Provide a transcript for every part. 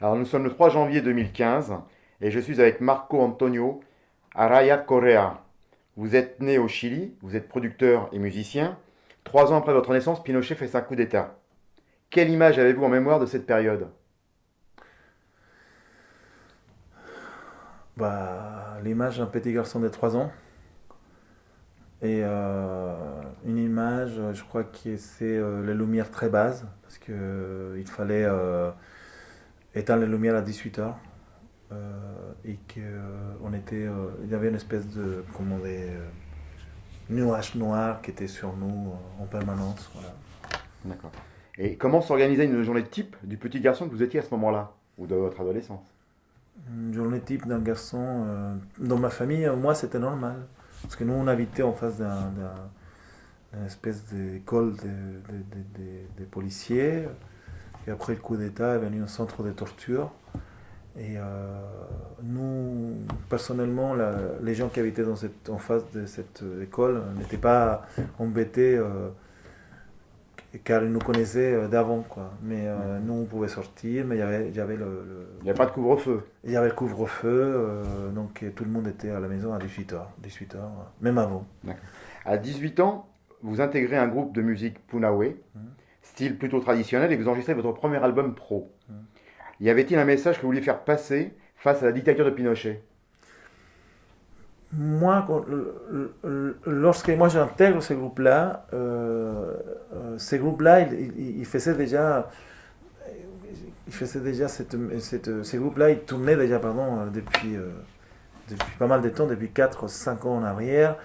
Alors nous sommes le 3 janvier 2015 et je suis avec Marco Antonio Araya Correa. Vous êtes né au Chili, vous êtes producteur et musicien. 3 ans après votre naissance, Pinochet fait un coup d'État. Quelle image avez-vous en mémoire de cette période? L'image d'un petit garçon de 3 ans et une image, je crois que c'est les lumières très basses parce que il fallait éteindre les lumières à 18 heures et il y avait une espèce de des nuages noirs qui étaient sur nous en permanence. Voilà. D'accord. Et comment s'organisait une journée type du petit garçon que vous étiez à ce moment-là? Ou de votre adolescence? Une journée type d'un garçon dans ma famille, moi c'était normal parce que nous on habitait en face d'une espèce d'école de policiers. Et après le coup d'État est venu un centre de torture. Et nous, personnellement, les gens qui habitaient en face de cette école n'étaient pas embêtés car ils nous connaissaient d'avant, quoi. Mais nous, on pouvait sortir, mais Il n'y a pas de couvre-feu. il y avait le couvre-feu, donc tout le monde était à la maison à 18 heures, 18 heures, même avant. D'accord. À 18 ans, vous intégrez un groupe de musique Punawe, Mhm. style plutôt traditionnel, et vous enregistrez votre premier album pro. Mhm. Y avait-il un message que vous vouliez faire passer face à la dictature de Pinochet? Moi, lorsque moi j'intègre ces groupes-là, ils faisaient déjà ces groupes-là, ils tournaient déjà, pardon, depuis pas mal de temps, depuis 4 5 ans en arrière,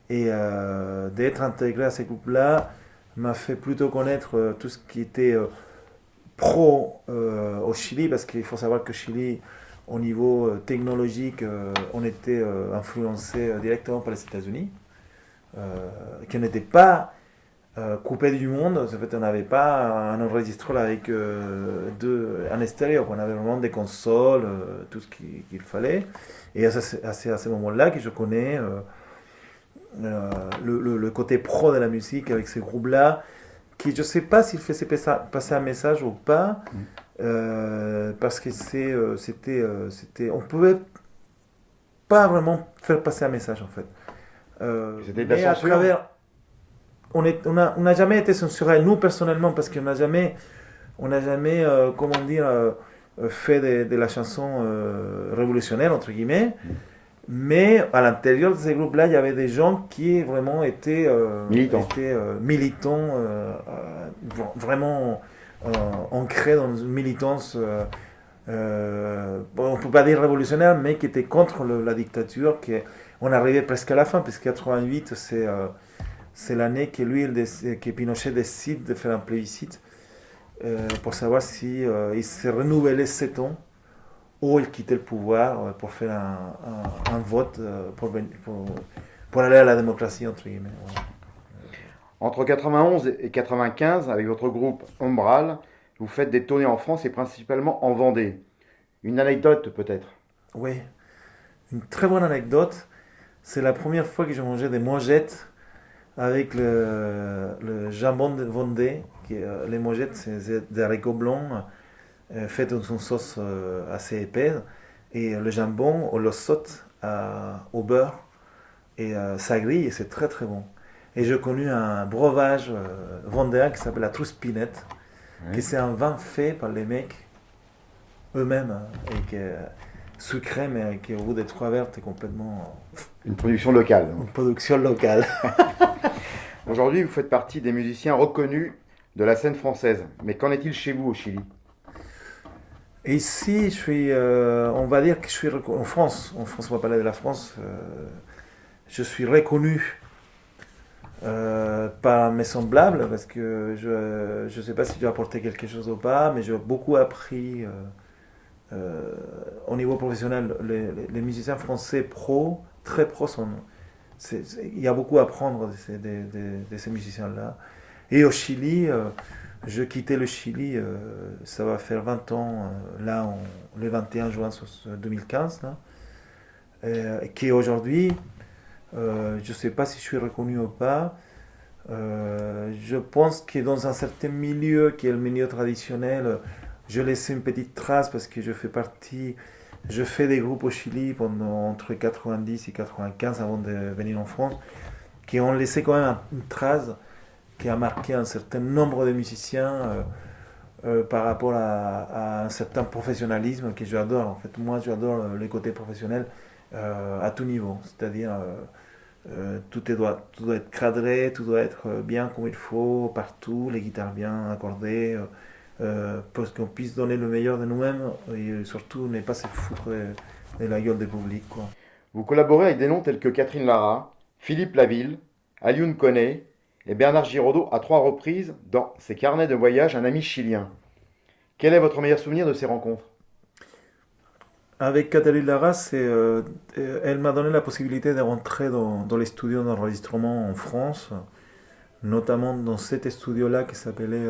et d'être intégré à ces groupes-là m'a fait plutôt connaître tout ce qui était pro au Chili, parce qu'il faut savoir que Chili, au niveau technologique, on était influencé directement par les États-Unis, qui n'étaient pas coupés du monde. En fait, on n'avait pas un enregistreur avec un stéréo, on avait vraiment des consoles, tout ce qu'il fallait. Et c'est à ce moment-là que je connais le côté pro de la musique avec ces groupes-là, qui je sais pas s'il faisait passer un message ou pas, parce que on pouvait pas vraiment faire passer un message en fait. C'était de la Mais à censure? travers, on n'a jamais été censuré nous personnellement parce qu'on n'a jamais, comment dire, fait de la chanson révolutionnaire entre guillemets. Mais à l'intérieur de ces groupes-là, il y avait des gens qui vraiment Militant. étaient militants, vraiment ancrés dans une militance, bon, on ne peut pas dire révolutionnaire, mais qui était contre la dictature. On arrivait presque à la fin, puisque 88, c'est l'année que Pinochet décide de faire un plébiscite pour savoir si il se renouvelait 7 ans ou il quittait le pouvoir pour faire un vote pour aller à la démocratie, entre guillemets. Voilà. Entre 91 et 95, avec votre groupe Umbral, vous faites des tournées en France et principalement en Vendée. Une anecdote peut-être. Oui, une très bonne anecdote. C'est la première fois que j'ai mangé des mojettes avec le jambon de Vendée. Les mojettes, c'est des haricots blancs faits dans une sauce assez épaisse. Et le jambon, on le saute au beurre et ça grille et c'est très très bon. Et j'ai connu un breuvage vendéen qui s'appelle la Trouspinette, qui Oui. c'est un vin fait par les mecs eux-mêmes, hein, et qui est sucré, mais qui au bout des 3 verres, est complètement Une production locale. une production locale. Aujourd'hui, vous faites partie des musiciens reconnus de la scène française. Mais qu'en est-il chez vous au Chili? Et ici, on va dire que je suis en France, on va parler de la France, je suis reconnu par mes semblables, parce que je ne sais pas si tu as apporté quelque chose ou pas, mais j'ai beaucoup appris au niveau professionnel. Les musiciens français pro, très pro, il y a beaucoup à apprendre de ces musiciens-là. Et au Chili, je quittais le Chili, ça va faire 20 ans, là, le 21 juin 2015, là, qui aujourd'hui, je ne sais pas si je suis reconnu ou pas. Je pense que dans un certain milieu, qui est le milieu traditionnel, Je laissais une petite trace parce que je fais des groupes au Chili pendant entre 90 et 95 avant de venir en France, qui ont laissé quand même une trace qui a marqué un certain nombre de musiciens par rapport à un certain professionnalisme que j'adore. En fait, moi, j'adore le côté professionnel à tout niveau. C'est-à-dire, tout doit être cadré, tout doit être bien comme il faut, partout, les guitares bien accordées, pour qu'on puisse donner le meilleur de nous-mêmes et surtout ne pas se foutre de la gueule du public, quoi. Vous collaborez avec des noms tels que Catherine Lara, Philippe Laville, Alioune Koné et Bernard Giraudot à 3 reprises dans ses carnets de voyage Un ami chilien. Quel est votre meilleur souvenir de ces rencontres? Avec Catherine Lara, elle m'a donné la possibilité de rentrer dans les studios d'enregistrement en France, notamment dans cet studio-là qui s'appelait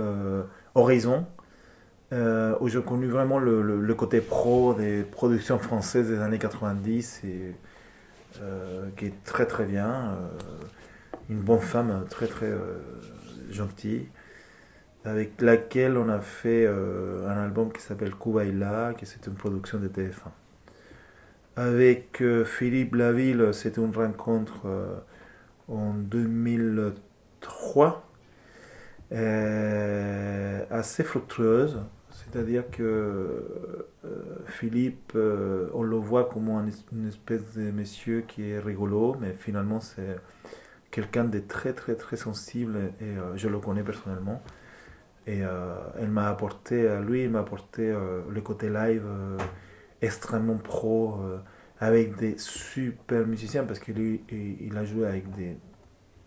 Horizon, où j'ai connu vraiment le côté pro des productions françaises des années 90, et, qui est très très bien. Une bonne femme très très gentille, avec laquelle on a fait un album qui s'appelle Cubaila, qui c'est une production de TF1. Avec Philippe Laville, c'était une rencontre en 2003, assez fructueuse. C'est-à-dire que Philippe, on le voit comme une espèce de monsieur qui est rigolo, mais finalement c'est quelqu'un de très très très sensible, et je le connais personnellement. Et il m'a apporté le côté live extrêmement pro, avec des super musiciens, parce que lui, il a joué avec des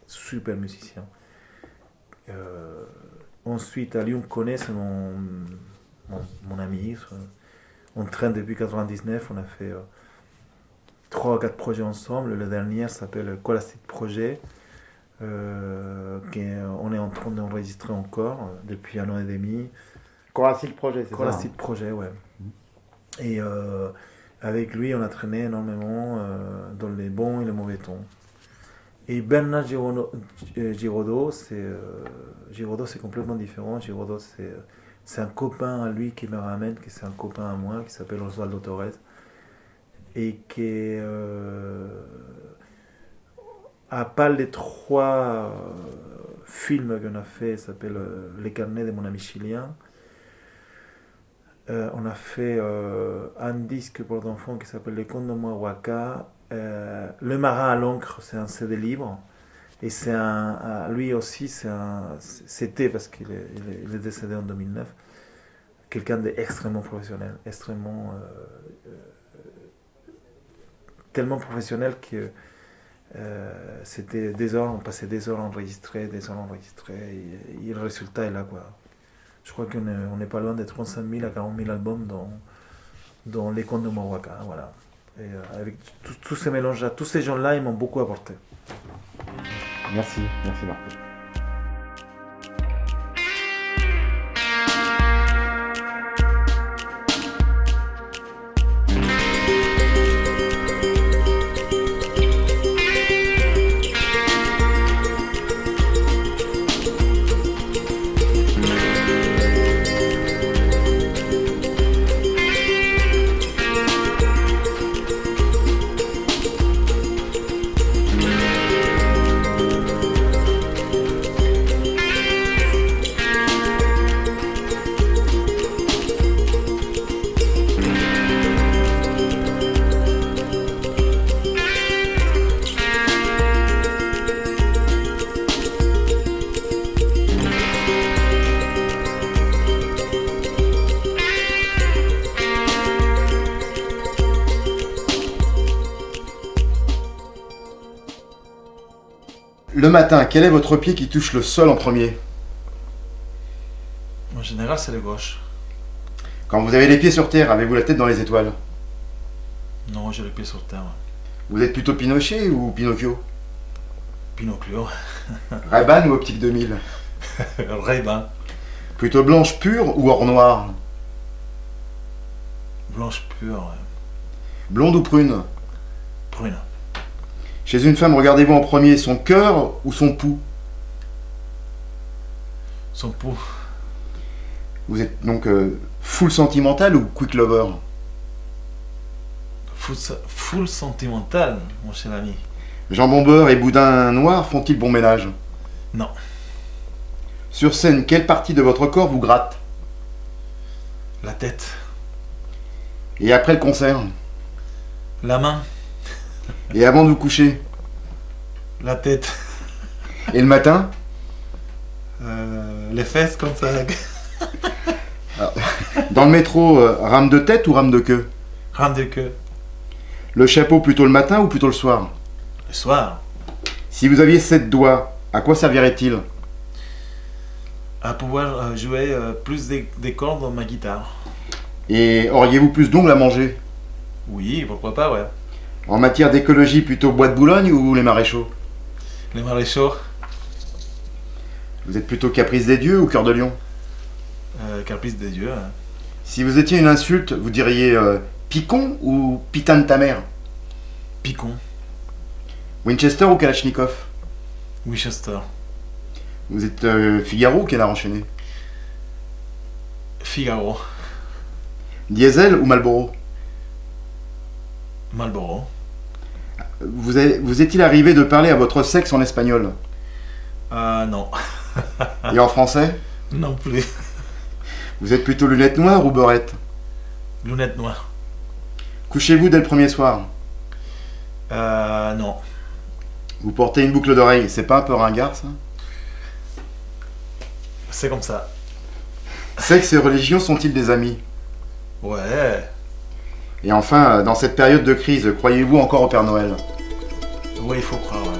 super musiciens. Ensuite, Alioune Koné, c'est mon ami. On traîne depuis 99, on a fait 3 ou 4 projets ensemble. Le dernier s'appelle Colastic Project. On est en train d'enregistrer encore depuis 1 an et demi. Corazil Projet, c'est ça? Colastic Project, ouais. Et avec lui, on a traîné énormément dans les bons et les mauvais tons. Et Bernard Giraudot, c'est complètement différent. Giraudot, c'est un copain à lui qui me ramène, qui c'est un copain à moi, qui s'appelle Osvaldo Torres, et qui à part les 3 films qu'on a fait, ça s'appelle Les carnets de mon ami chilien. On a fait un disque pour l'enfant qui s'appelle Les contes de Mahuaca. Le marin à l'encre, c'est un CD libre. Et lui aussi, c'était, parce qu'il est décédé en 2009, quelqu'un d'extrêmement professionnel, tellement professionnel que c'était des heures, on passait des heures enregistrées, et le résultat est là, quoi. Je crois qu'on n'est pas loin des 35 000 à 40 000 albums dans les contes de Mahuaca, voilà. Et avec tous ces mélanges-là, tous ces gens-là, ils m'ont beaucoup apporté. Merci Marco. Le matin, quel est votre pied qui touche le sol en premier? En général, c'est le gauche. Quand vous avez les pieds sur terre, avez-vous la tête dans les étoiles? Non, j'ai les pieds sur terre. Vous êtes plutôt Pinochet ou Pinocchio? Pinocchio. Ray-Ban ou Optique 2000? Ray-Ban. Plutôt blanche pure ou or noir? Blanche pure. Ouais. Blonde ou prune? Prune. Chez une femme, regardez-vous en premier son cœur ou son pouls? Son pouls. Vous êtes donc full sentimental ou quick lover? Full sentimental, mon cher ami. Jambon beurre et boudin noir font-ils bon ménage? Non. Sur scène, quelle partie de votre corps vous gratte? La tête. Et après le concert? La main. Et avant de vous coucher? La tête. Et le matin? Les fesses comme ça. Dans le métro, rame de tête ou rame de queue? Rame de queue. Le chapeau plutôt le matin ou plutôt le soir? Le soir. Si vous aviez 7 doigts, à quoi servirait-il? À pouvoir jouer plus des cordes dans ma guitare. Et auriez-vous plus d'ongles à manger? Oui, pourquoi pas, ouais. En matière d'écologie, plutôt bois de Boulogne ou les maréchaux? Les maréchaux. Vous êtes plutôt caprice des dieux ou cœur de lion? Caprice des dieux. Hein. Si vous étiez une insulte, vous diriez picon ou pitain de ta mère? Picon. Winchester ou Kalachnikov? Winchester. Vous êtes Figaro ou Canard enchaîné? Figaro. Diesel ou Marlboro? Marlboro. Vous est-il arrivé de parler à votre sexe en espagnol? Non. Et en français? Non plus. Vous êtes plutôt lunettes noires ou beurette? Lunettes noires. Couchez-vous dès le premier soir? Non. Vous portez une boucle d'oreille, c'est pas un peu ringard ça? C'est comme ça. Sexe et religion sont-ils des amis? Ouais. Et enfin, dans cette période de crise, croyez-vous encore au Père Noël? Ouais, il faut croire. Ouais.